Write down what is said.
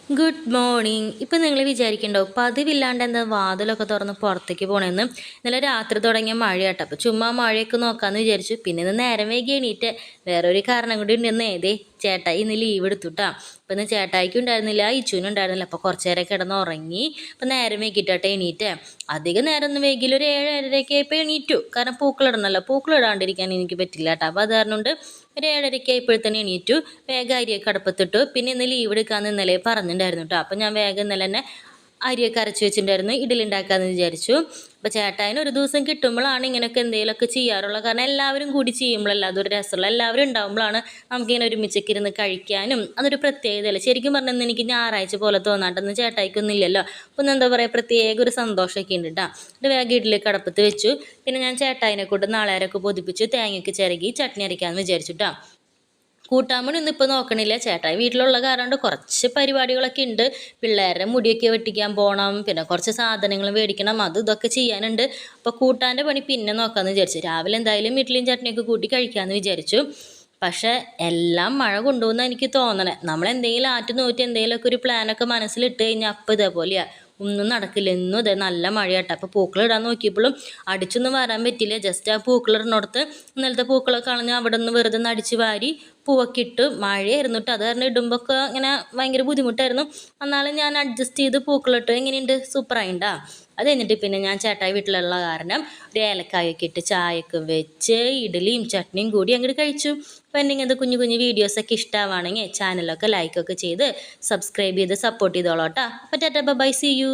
Good morning. ഇപ്പം നിങ്ങൾ വിചാരിക്കണ്ടോ പതിവില്ലാണ്ട് എന്താ വാതിലൊക്കെ തുറന്ന് പുറത്തേക്ക് പോകണമെന്ന്. ഇന്നലെ രാത്രി തുടങ്ങിയ മഴയാട്ടോ. അപ്പോൾ ചുമ്മാ മഴയൊക്കെ നോക്കാമെന്ന് വിചാരിച്ചു. പിന്നെ ഇന്ന് നേരം വൈകി എണീറ്റ് വേറൊരു കാരണം കൂടി ഉണ്ടെന്ന് ചേട്ടായി ഇന്ന് ലീവ് എടുത്തുട്ടാ. അപ്പം ഇന്ന് ചേട്ടായിക്കും ഉണ്ടായിരുന്നില്ല, ഇച്ചുവിനും ഉണ്ടായിരുന്നില്ല. അപ്പോൾ കുറച്ച് നേരം കിടന്ന് ഉറങ്ങി. അപ്പം നേരം വൈകിട്ടോട്ടെ എണീറ്റ്. അധികം നേരം ഒന്നും വൈകില്ല, ഒരു 7-7:30 ആയപ്പോൾ എണീറ്റു. കാരണം പൂക്കളിടണമല്ലോ, പൂക്കളിടാണ്ടിരിക്കാൻ എനിക്ക് പറ്റില്ല കേട്ടോ. അപ്പോൾ അത് കാരണം കൊണ്ട് ഒരു 7:30 ആയപ്പോഴത്തേന് എണീറ്റു. വേഗം അരിയൊക്കെ അടുപ്പത്തിട്ടു. പിന്നെ ഇന്ന് ലീവ് എടുക്കാമെന്ന് ഇന്നലെ പറഞ്ഞിട്ടുണ്ടായിരുന്നു കേട്ടോ. അപ്പം ഞാൻ വേഗം ഇന്നലെ തന്നെ അരിയൊക്കെ അരച്ച് വെച്ചിട്ടുണ്ടായിരുന്നു, ഇഡ്ഡലി ഉണ്ടാക്കാമെന്ന് വിചാരിച്ചു. അപ്പോൾ ചേട്ടായിന് ഒരു ദിവസം കിട്ടുമ്പോഴാണ് ഇങ്ങനെയൊക്കെ എന്തെങ്കിലുമൊക്കെ ചെയ്യാറുള്ളത്. കാരണം എല്ലാവരും കൂടി ചെയ്യുമ്പോഴല്ല അതൊരു രസമുള്ള, എല്ലാവരും ഉണ്ടാകുമ്പോഴാണ് നമുക്കിങ്ങനെ ഒരുമിച്ചൊക്കെ ഇരുന്ന് കഴിക്കാനും അതൊരു പ്രത്യേകതയല്ല. ശരിക്കും പറഞ്ഞാൽ എനിക്ക് ഞായറാഴ്ച പോലെ തോന്നാട്ടെന്ന് ചേട്ടായിക്കൊന്നും ഇല്ലല്ലോ. അപ്പം എന്താ പറയുക, പ്രത്യേക ഒരു സന്തോഷമൊക്കെ ഉണ്ട് കേട്ടോ. ഒരു വേഗം ഇഡ്ഡലി കടപ്പത്ത് വെച്ചു. പിന്നെ ഞാൻ ചേട്ടായിനെ കൊണ്ട് നാളേരൊക്കെ പൊതിപ്പിച്ച് തേങ്ങയൊക്കെ ചിരകി ചട്നി അരയ്ക്കാമെന്ന് വിചാരിച്ചു കേട്ടോ. കൂട്ടാമണി ഒന്നും ഇപ്പോൾ നോക്കണില്ല, ചേട്ടായി വീട്ടിലുള്ള കാരണം കൊണ്ട് കുറച്ച് പരിപാടികളൊക്കെ ഉണ്ട്. പിള്ളേരുടെ മുടിയൊക്കെ വെട്ടിക്കാൻ പോകണം, പിന്നെ കുറച്ച് സാധനങ്ങൾ മേടിക്കണം, അത് ഇതൊക്കെ ചെയ്യാനുണ്ട്. അപ്പോൾ കൂട്ടാൻ്റെ പണി പിന്നെ നോക്കാമെന്ന് വിചാരിച്ചു. രാവിലെ എന്തായാലും ഇഡ്ഡലിയും ചട്നിയൊക്കെ കൂട്ടി കഴിക്കാമെന്ന് വിചാരിച്ചു. പക്ഷേ എല്ലാം മഴ കൊണ്ടുപോകുന്ന എനിക്ക് തോന്നണേ. നമ്മളെന്തെങ്കിലും ആറ്റ് എന്തെങ്കിലുമൊക്കെ ഒരു പ്ലാനൊക്കെ മനസ്സിലിട്ട് കഴിഞ്ഞാൽ അപ്പം ഇതേപോലെയാണ്, ഒന്നും നടക്കില്ല. എന്നും ഇതേ നല്ല മഴയാട്ടോ. അപ്പോൾ പൂക്കളിടാൻ നോക്കിയപ്പോഴും അടിച്ചൊന്നും വരാൻ പറ്റില്ല. ജസ്റ്റ് ആ പൂക്കളിടുന്നിടത്ത് ഇന്നലത്തെ പൂക്കളൊക്കെ കളഞ്ഞ് അവിടെ നിന്ന് വെറുതെ ഒന്ന് അടിച്ച് വാരി പൂവൊക്കെ ഇട്ട്. മഴയായിരുന്നു കേട്ടോ, അത് കാരണം ഇടുമ്പോൾ ഒക്കെ ഇങ്ങനെ ഭയങ്കര ബുദ്ധിമുട്ടായിരുന്നു. എന്നാലും ഞാൻ അഡ്ജസ്റ്റ് ചെയ്ത് പൂക്കളിട്ട്. എങ്ങനെയുണ്ട്, സൂപ്പറായിണ്ടാ. അത് കഴിഞ്ഞിട്ട് പിന്നെ ഞാൻ ചേട്ടായി വീട്ടിലുള്ള കാരണം ഒരു ഏലക്കായൊക്കെ ഇട്ട് ചായയൊക്കെ വെച്ച് ഇഡ്ഡലിയും ചട്നിയും കൂടി അങ്ങോട്ട് കഴിച്ചു. അപ്പോൾ എൻ്റെ ഇങ്ങനത്തെ കുഞ്ഞു കുഞ്ഞു വീഡിയോസൊക്കെ ഇഷ്ടമാണെങ്കിൽ ചാനലൊക്കെ ലൈക്കൊക്കെ ചെയ്ത് സബ്സ്ക്രൈബ് ചെയ്ത് സപ്പോർട്ട് ചെയ്തോളൂ കേട്ടോ. അപ്പോൾ ടാറ്റാ ബൈ, സീ യു.